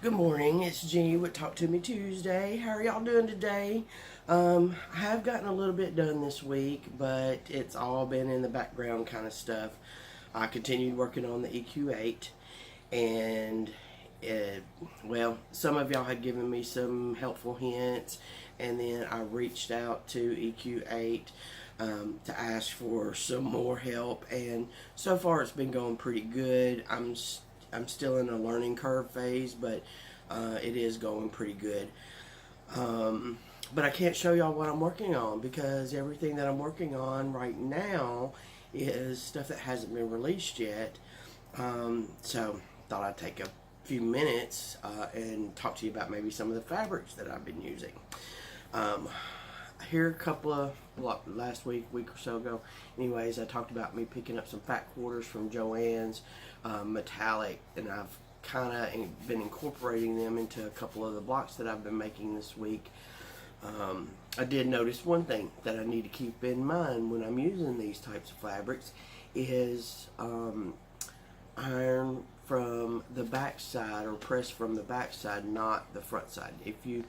Good morning, it's Jeanie with Talk To Me Tuesday. How are y'all doing today? I have gotten a little bit done this week, but it's all been in the background kind of stuff. I continued working on the EQ8, and well, some of y'all had given me some helpful hints, and then I reached out to EQ8 to ask for some more help, and so far it's been going pretty good. I'm still in a learning curve phase, but it is going pretty good. But I can't show y'all what I'm working on because everything that I'm working on right now is stuff that hasn't been released yet. So thought I'd take a few minutes and talk to you about maybe some of the fabrics that I've been using. Here a couple of last week or so ago, anyways, I talked about me picking up some fat quarters from Joann's metallic, and I've kind of been incorporating them into a couple of the blocks that I've been making this week. I did notice one thing that I need to keep in mind when I'm using these types of fabrics is iron from the back side, or press from the back side, not the front side. If you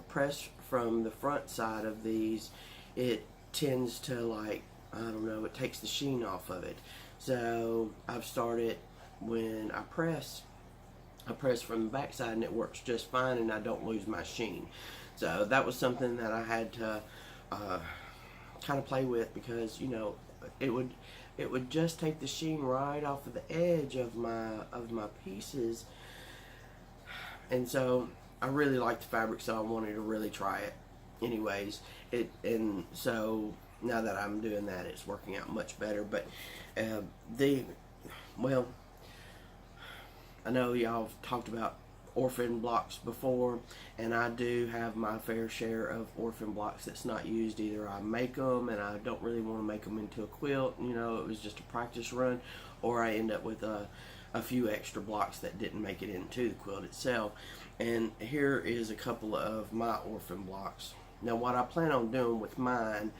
press from the front side of these, it tends to, like, I don't know, it takes the sheen off of it. So I've started, when I press from the back side, and it works just fine, and I don't lose my sheen. So that was something that I had to kind of play with, because, you know, it would just take the sheen right off of the edge of my pieces. And so I really liked the fabric, so I wanted to really try it. Anyways, and so now that I'm doing that, it's working out much better. But well, I know y'all have talked about Orphan Blocks before, and I do have my fair share of Orphan Blocks that's not used. Either I make them and I don't really want to make them into a quilt, you know, it was just a practice run, or I end up with a few extra blocks that didn't make it into the quilt itself. And here is a couple of my Orphan Blocks. Now, what I plan on doing with mine,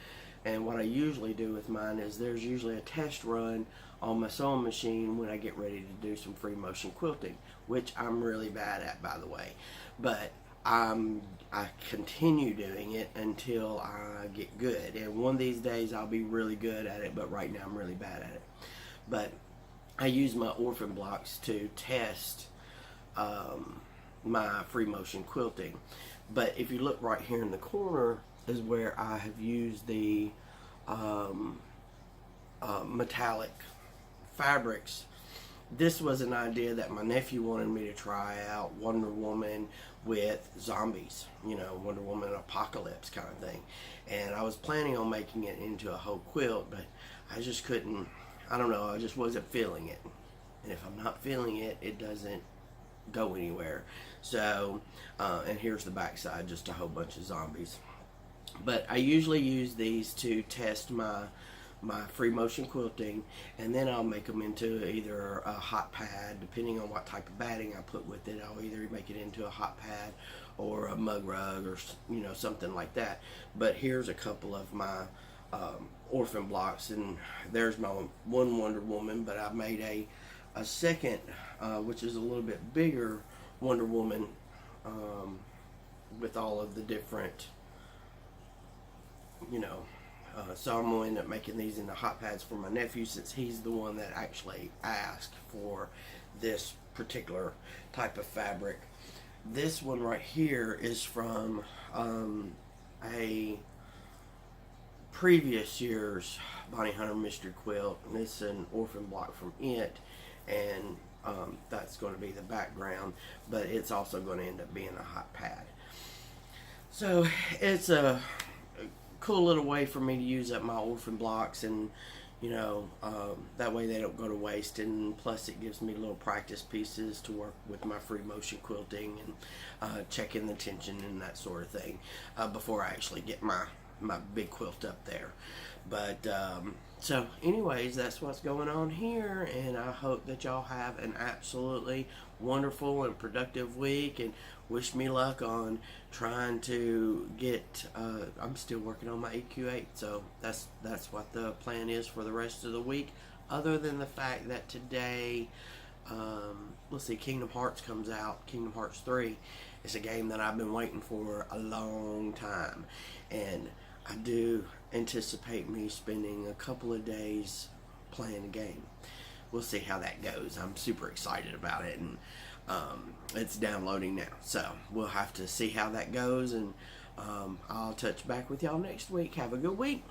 and what I usually do with mine, is there's usually a test run on my sewing machine when I get ready to do some free motion quilting, which I'm really bad at, by the way. But I continue doing it until I get good, and one of these days I'll be really good at it, but right now I'm really bad at it. But I use my Orphan Blocks to test my free motion quilting. But if you look right here in the corner is where I have used the metallic fabrics. This was an idea that my nephew wanted me to try out, Wonder Woman with zombies, you know, Wonder Woman apocalypse kind of thing. And I was planning on making it into a whole quilt, but I just couldn't, I don't know, I just wasn't feeling it. And if I'm not feeling it, it doesn't go anywhere. So, and here's the back side, just a whole bunch of zombies. But I usually use these to test my free motion quilting, and then I'll make them into either a hot pad, depending on what type of batting I put with it. I'll either make it into a hot pad or a mug rug, or, you know, something like that. But here's a couple of my Orphan Blocks, and there's my one Wonder Woman, but I've made a second, which is a little bit bigger Wonder Woman, with all of the different, you know, so I'm going to end up making these into hot pads for my nephew, since he's the one that actually asked for this particular type of fabric. This one right here is from a previous year's Bonnie Hunter Mystery Quilt, and it's an Orphan Block from it, and that's going to be the background, but it's also going to end up being a hot pad. So it's a cool little way for me to use up my Orphan Blocks, and, you know, that way they don't go to waste, and plus it gives me little practice pieces to work with my free motion quilting, and checking the tension and that sort of thing before I actually get my big quilt up there. But so anyways, that's what's going on here, and I hope that y'all have an absolutely wonderful and productive week, and wish me luck on trying to get I'm still working on my EQ8, so that's what the plan is for the rest of the week, other than the fact that today Let's see, Kingdom Hearts comes out, Kingdom Hearts 3. It's a game that I've been waiting for a long time. And I do anticipate me spending a couple of days playing the game. We'll see how that goes. I'm super excited about it, and it's downloading now. So we'll have to see how that goes, and I'll touch back with y'all next week. Have a good week.